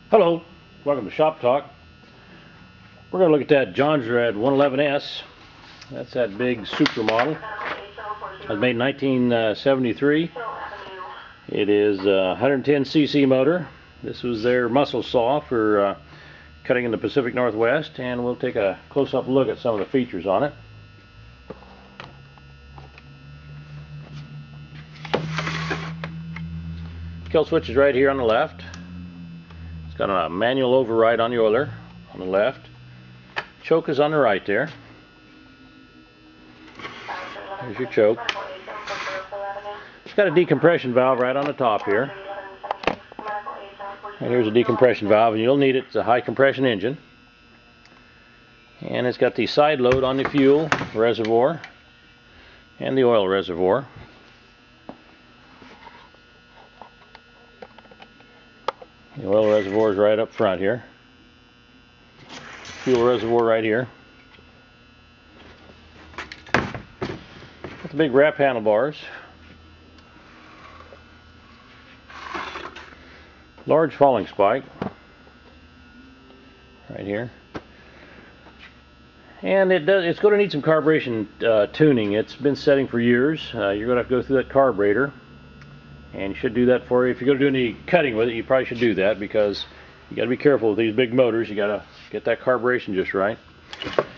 Hello, welcome to Shop Talk. We're going to look at that Jonsered 111S. That's that big super model. It was made in 1973. It is a 110cc motor. This was their muscle saw for cutting in the Pacific Northwest, and we'll take a close-up look at some of the features on it. Kill switch is right here on the left. It's got a manual override on the oiler on the left. Choke is on the right there. There's your choke. It's got a decompression valve right on the top here. And here's a decompression valve, and you'll need it. It's a high compression engine. And it's got the side load on the fuel reservoir and the oil reservoir. The oil reservoir is right up front here. Fuel reservoir right here. Got the big wrap handlebars. Large falling spike right here. And it's going to need some carburation tuning. It's been setting for years. You're going to have to go through that carburetor. And you should do that for you. If you're going to do any cutting with it, you probably should do that, because you got to be careful with these big motors. You got to get that carburation just right.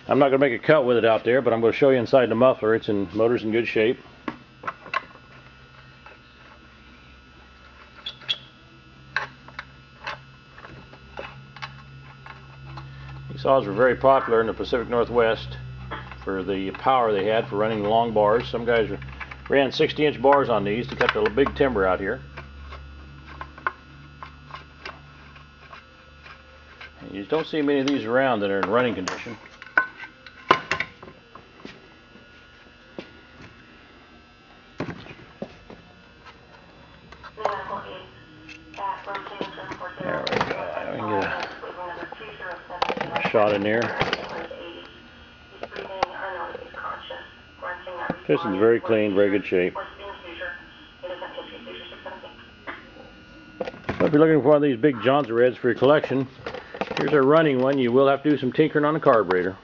I'm not going to make a cut with it out there, but I'm going to show you inside the muffler. Motor's in good shape. These saws were very popular in the Pacific Northwest for the power they had for running the long bars. Some guys ran 60-inch bars on these to cut the big timber out here. And you just don't see many of these around that are in running condition. There we go. I can get a shot in there. Piston's very clean, very good shape. So if you're looking for one of these big Jonsereds for your collection, here's a running one. You will have to do some tinkering on the carburetor.